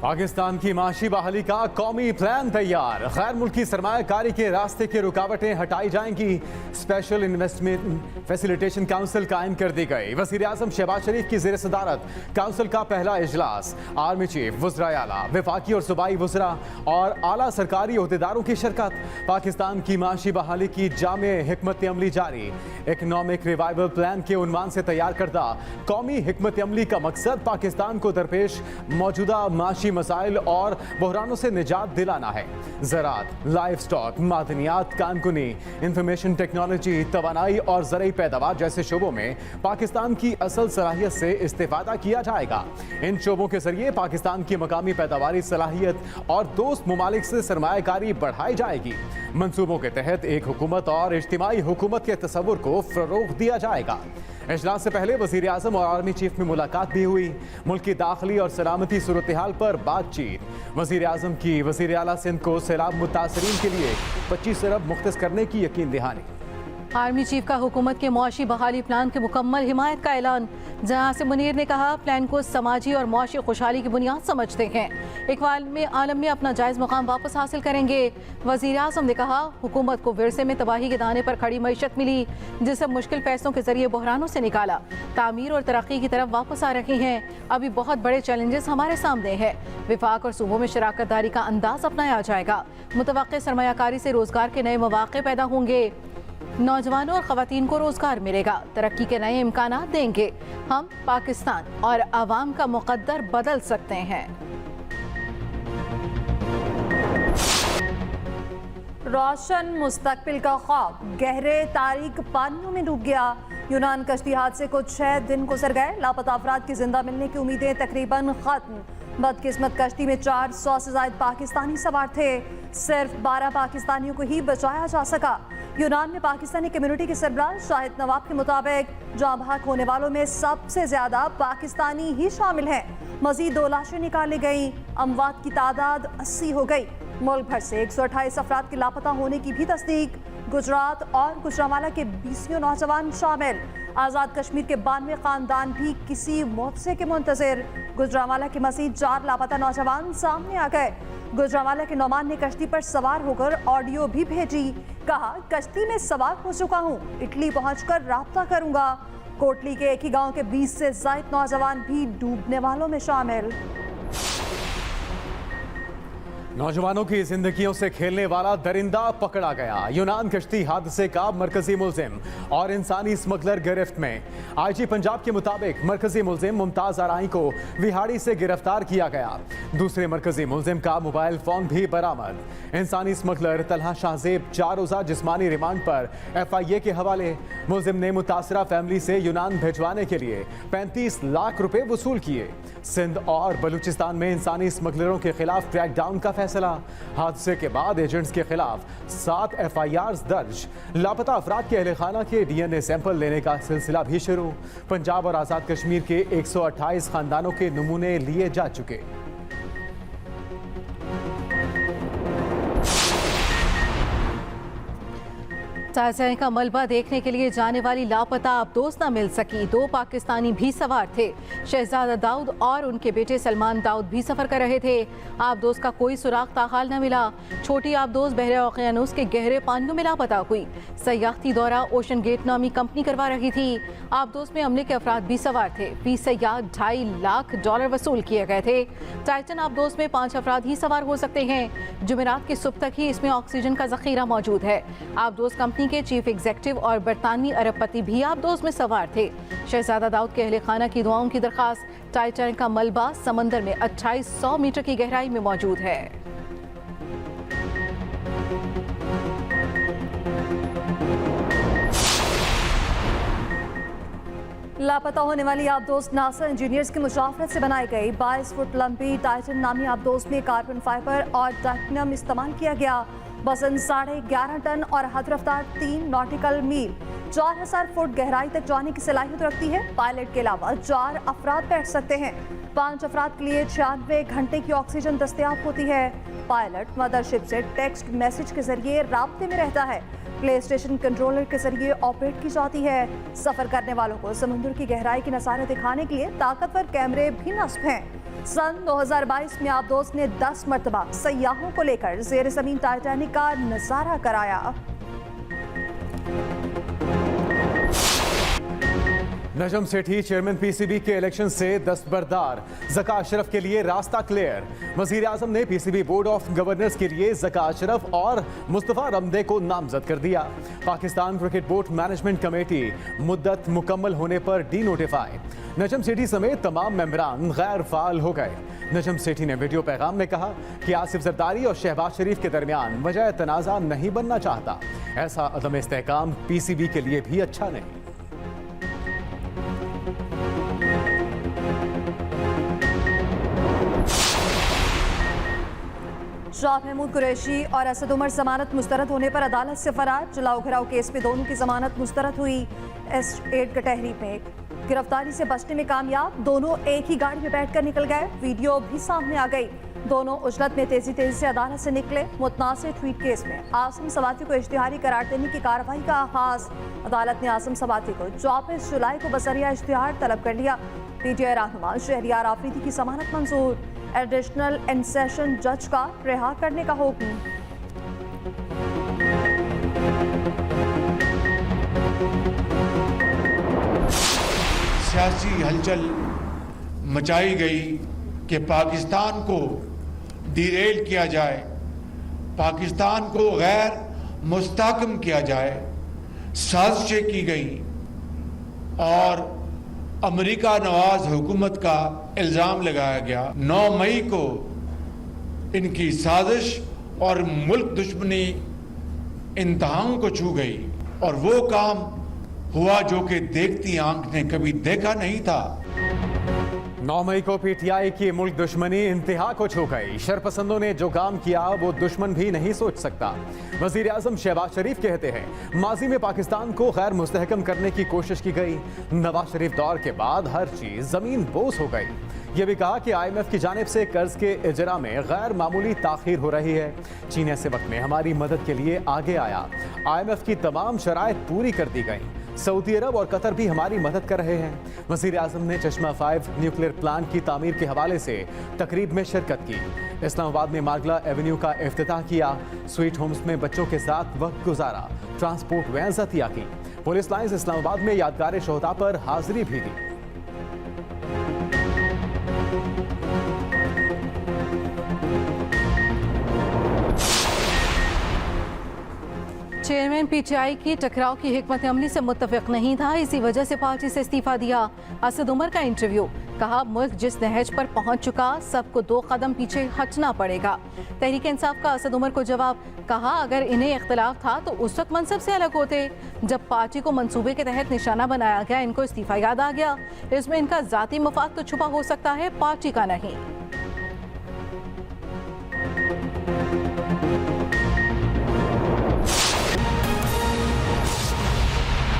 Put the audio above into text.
पाकिस्तान की माशी बहाली का कौमी प्लान तैयार। गैर मुल्की सरमायाकारी के रास्ते की रुकावटें हटाई जाएंगी। स्पेशल इन्वेस्टमेंट फैसिलिटेशन काउंसिल कायम कर दी गई। वज़ीर आज़म शहबाज शरीफ की ज़ेर सदारत काउंसिल का पहला इजलास। आर्मी चीफ, वज़राए आला, वफाकी और सूबाई वज़रा और आला सरकारी ओहदेदारों की शिरकत। पाकिस्तान की माशी बहाली की जामे हिकमत अमली जारी। इकनॉमिक रिवाइवल प्लान के उन्वान से तैयार करदा कौमी हिकमत अमली का मकसद पाकिस्तान को दरपेश मौजूदा माशी मसाइल और बहरानों से निजात दिलाना है। ज़राअत, लाइफ स्टॉक, मादनियात, कानकुनी, इंफॉर्मेशन टेक्नोलॉजी, तवानाई और ज़रई पैदावार जैसे शोबों में पाकिस्तान की असल सलाहियत से इस्तेफादा किया जाएगा। इन शोबों के जरिए पाकिस्तान की मकामी पैदावारी सलाहियत और दोस्त ममालिक से सरमायाकारी बढ़ाई जाएगी। मंसूबों के तहत एक हुकूमत और इज्तिमाई हुकूमत के तस्वुर को फ़रोग़ दिया जाएगा। इजलास से पहले वज़ीर आज़म और आर्मी चीफ में मुलाकात भी हुई। मुल्क की दाखिली और सलामती सूरत हाल पर बातचीत। वज़ीर आज़म की वज़ीर आला सिंध को सैलाब मुतासरीन के लिए 25 अरब मुख्तस करने की यकीन दहानी। आर्मी चीफ का हुकूमत के मुआशी बहाली प्लान की मुकम्मल हिमायत का ऐलान। जहां से मुनीर ने कहा, प्लान को समाजी और मुआशी खुशहाली की बुनियाद समझते हैं। इकबाल में आलम में अपना जायज़ मुकाम वापस हासिल करेंगे। वज़ीर आज़म ने कहा, हुकूमत को विरसे में तबाही के दाने पर खड़ी मईशत मिली, जिसे मुश्किल फैसलों के जरिए बहरानों से निकाला। तामीर और तरक्की की तरफ वापस आ रही हैं। अभी बहुत बड़े चैलेंजेस हमारे सामने हैं। विफाक और सूबों में शराकत दारी का अंदाज अपनाया जाएगा। मुतवक्किल सरमायाकारी से रोजगार के नए मौके पैदा होंगे। नौजवानों और खवातीन को रोजगार मिलेगा। तरक्की के नए इम्कानात देंगे। हम पाकिस्तान और आवाम का मुकद्दर बदल सकते हैं। रोशन मुस्तकबिल का ख्वाब गहरे तारीक पानियों में डूब गया। यूनान कश्ती हादसे को 6 दिन गुजर गए। लापता अफराद की जिंदा मिलने की उम्मीदें तकरीबन खत्म। बदकिस्मत कश्ती में 400 से ज्यादा पाकिस्तानी सवार थे। सिर्फ 12 पाकिस्तानियों को ही बचाया जा सका। यूनान में पाकिस्तानी कम्युनिटी के सरबराह शाहिद नवाब के मुताबिक जाँ बहक होने वालों में सबसे ज्यादा पाकिस्तानी ही शामिल हैं। मजीद 2 लाशें निकाली गईं। अमवात की तादाद 80 हो गई। मुल्क भर से 128 अफराद के लापता होने की भी तस्दीक। गुजरात और गुजरांवाला के 20 नौजवान शामिल। आज़ाद कश्मीर के 92 खानदान भी किसी मुआवजे के मुंतज़िर। गुजरांवाला के मज़ीद 4 लापता नौजवान सामने आ गए। गुजरांवाला के नौमान ने कश्ती पर सवार होकर ऑडियो भी भेजी। कहा, कश्ती में सवार हो चुका हूँ, इटली पहुंचकर राब्ता करूंगा। कोटली के एक ही गांव के 20 से ज्यादा नौजवान भी डूबने वालों में शामिल। नौजवानों की जिंदगियों से खेलने वाला दरिंदा पकड़ा गया। यूनान कश्ती हादसे का मरकजी मुलजिम और इंसानी स्मगलर गिरफ्त में। आईजी पंजाब के मुताबिक मरकजी मुलजिम मुमताज आराई को विहाड़ी से गिरफ्तार किया गया। दूसरे मरकजी मुलजिम का मोबाइल फोन भी बरामद। इंसानी स्मगलर तलहा शाहजेब 4 रोज़ा जिस्मानी रिमांड पर FIA के हवाले। मुलजिम ने मुतासरा फैमिली से यूनान भिजवाने के लिए 35 लाख रुपए वसूल किए। सिंध और बलूचिस्तान में इंसानी स्मगलरों के खिलाफ क्रैकडाउन का फैसला। हादसे के बाद एजेंट्स के खिलाफ 7 FIRs दर्ज। लापता अफराद के अहले खाना के DNA सैंपल लेने का सिलसिला भी शुरू। पंजाब और आज़ाद कश्मीर के 128 खानदानों के नमूने लिए जा चुके। ताज़ा का मलबा देखने के लिए जाने वाली लापता आबदोज न मिल सकी। 2 पाकिस्तानी भी सवार थे। शहजादा दाऊद और उनके बेटे सलमान दाऊद भी सफर कर रहे थे। आबदोज का कोई सुराग ताहाल न मिला। छोटी आबदोज बहरे ओकियानूस के गहरे पानियों में लापता हुई। सयाहती दौरा ओशन गेट नामी कंपनी करवा रही थी। आबदोज में अमले के अफराद भी सवार थे। 20 सयाह $2.5 लाख वसूल किए गए थे। टाइटन आबदोज में 5 अफराद ही सवार हो सकते हैं। जुमेरात की सुबह तक ही इसमें ऑक्सीजन का जखीरा मौजूद है। आबदोज कंपनी के चीफ एग्जीक्यूटिव और बरतानवी अरबपति भी आबदोज में सवार थे। शहजादा दाऊद के अहले खाना की दुआओं की दरखास्त। टाइटैनिक का मलबा समंदर में 2800 मीटर की गहराई में मौजूद है। लापता होने वाली आबदोज नासा इंजीनियर्स की मुशावरत से बनाई गई 22 फुट लंबी टाइटन नामी आबदोज में कार्बन फाइबर और टाइटेनियम इस्तेमाल किया गया। वजन 11.5 टन और हद रफ्तार 3 नॉटिकल मील 4000 फुट गहराई तक जाने की सलाहियत रखती है। पायलट के अलावा 4 अफराद बैठ सकते हैं। 5 अफराद के लिए 96 घंटे की ऑक्सीजन दस्तयाब होती है। पायलट मदरशिप से टेक्स्ट मैसेज के जरिए राब्ते में रहता है। प्ले स्टेशन कंट्रोलर के जरिए ऑपरेट की जाती है। सफर करने वालों को समुद्र की गहराई की नज़ारे दिखाने के लिए ताकतवर कैमरे भी नस्ब हैं। सन 2022 में आबदोस ने 10 मरतबा सयाहों को लेकर ज़ेर ज़मीन टाइटैनिक का नजारा कराया। नजम सेठी चेयरमैन पीसीबी के इलेक्शन से दस्तबरदार, ज़का अशरफ के लिए रास्ता क्लियर। वज़ीर आज़म ने पीसीबी बोर्ड ऑफ गवर्नर्स के लिए ज़का अशरफ और मुस्तफ़ा रमदे को नामजद कर दिया। Pakistan cricket board management committee मुद्दत मुकम्मल होने पर डी नोटिफाई। नजम सेठी समेत तमाम मेंबरान गैर फाल हो गए। नजम सेठी ने वीडियो पैगाम में कहा कि आसिफ जरदारी और शहबाज शरीफ के दरमियान वजह तनाज़ा नहीं बनना चाहता। ऐसा अदम इस्तेहकाम पीसीबी के लिए भी अच्छा नहीं। शाह महमूद कुरैशी और असद उमर जमानत मुस्तरद होने पर अदालत से फरार। जलाओ घराव केस में दोनों की जमानत मुस्तरद हुई। एस्टेट कटहरी में गिरफ्तारी से बचने में कामयाब। दोनों एक ही गाड़ी में बैठकर निकल गए। वीडियो भी सामने आ गई। दोनों उजलत में तेजी से अदालत से निकले। मुतनाज़िर ट्वीट केस में आसिम सवाती को इश्तिहारी करार देने की कार्रवाई का आगाज। अदालत ने आसिम सवाती को 24 जुलाई को बसरिया इश्तिहार तलब कर लिया। पीटीआई रहनुमा शहरियार आफरीदी की जमानत मंजूर। एडिशनल एंड सेशन जज का रिहा करने का हुक्म। सियासी हलचल मचाई गई कि पाकिस्तान को डिरेल किया जाए, पाकिस्तान को गैर मुस्तहकम किया जाए। साजिशें की गई और अमेरिका नवाज हुकूमत का इल्ज़ाम लगाया गया। 9 मई को इनकी साजिश और मुल्क दुश्मनी इंतहाओं को छू गई और वो काम हुआ जो कि देखती आंख ने कभी देखा नहीं था। 9 मई को पीटीआई की मुल्क दुश्मनी इंतहा को छू गई। शरपसंदों ने जो काम किया वो दुश्मन भी नहीं सोच सकता। वजीर आजम शहबाज शरीफ कहते हैं माजी में पाकिस्तान को गैर मुस्तहकम करने की कोशिश की गई। नवाज शरीफ दौर के बाद हर चीज जमीन बोस हो गई। ये भी कहा कि IMF की जानिब से कर्ज के इजरा में गैर मामूली ताखीर हो रही है। चीन ऐसे वक्त में हमारी मदद के लिए आगे आया। IMF की तमाम शराइत पूरी कर दी गई। सऊदी अरब और कतर भी हमारी मदद कर रहे हैं। वज़ीर आज़म ने चश्मा 5 न्यूक्लियर प्लांट की तामीर के हवाले से तकरीब में शिरकत की। इस्लामाबाद में मार्गला एवेन्यू का इफ्तिताह किया। स्वीट होम्स में बच्चों के साथ वक्त गुजारा। ट्रांसपोर्ट वैन ज़तिया की। पुलिस लाइन्स इस्लामाबाद में यादगार शोहदा पर हाजिरी भी दी। चेयरमैन पीटीआई की टकराव की हिकमत अमली से मुत्तफिक नहीं था, इसी वजह से पार्टी से इस्तीफा दिया। असद उमर का इंटरव्यू, कहा मुल्क जिस नहज पर पहुंच चुका सबको 2 कदम पीछे हटना पड़ेगा। तहरीक इंसाफ का असद उमर को जवाब, कहा अगर इन्हें इख्तलाफ था तो उस वक्त मनसब से अलग होते। जब पार्टी को मंसूबे के तहत निशाना बनाया गया इनको इस्तीफा याद आ गया। इसमें इनका जाती मफाद तो छुपा हो सकता है, पार्टी का नहीं।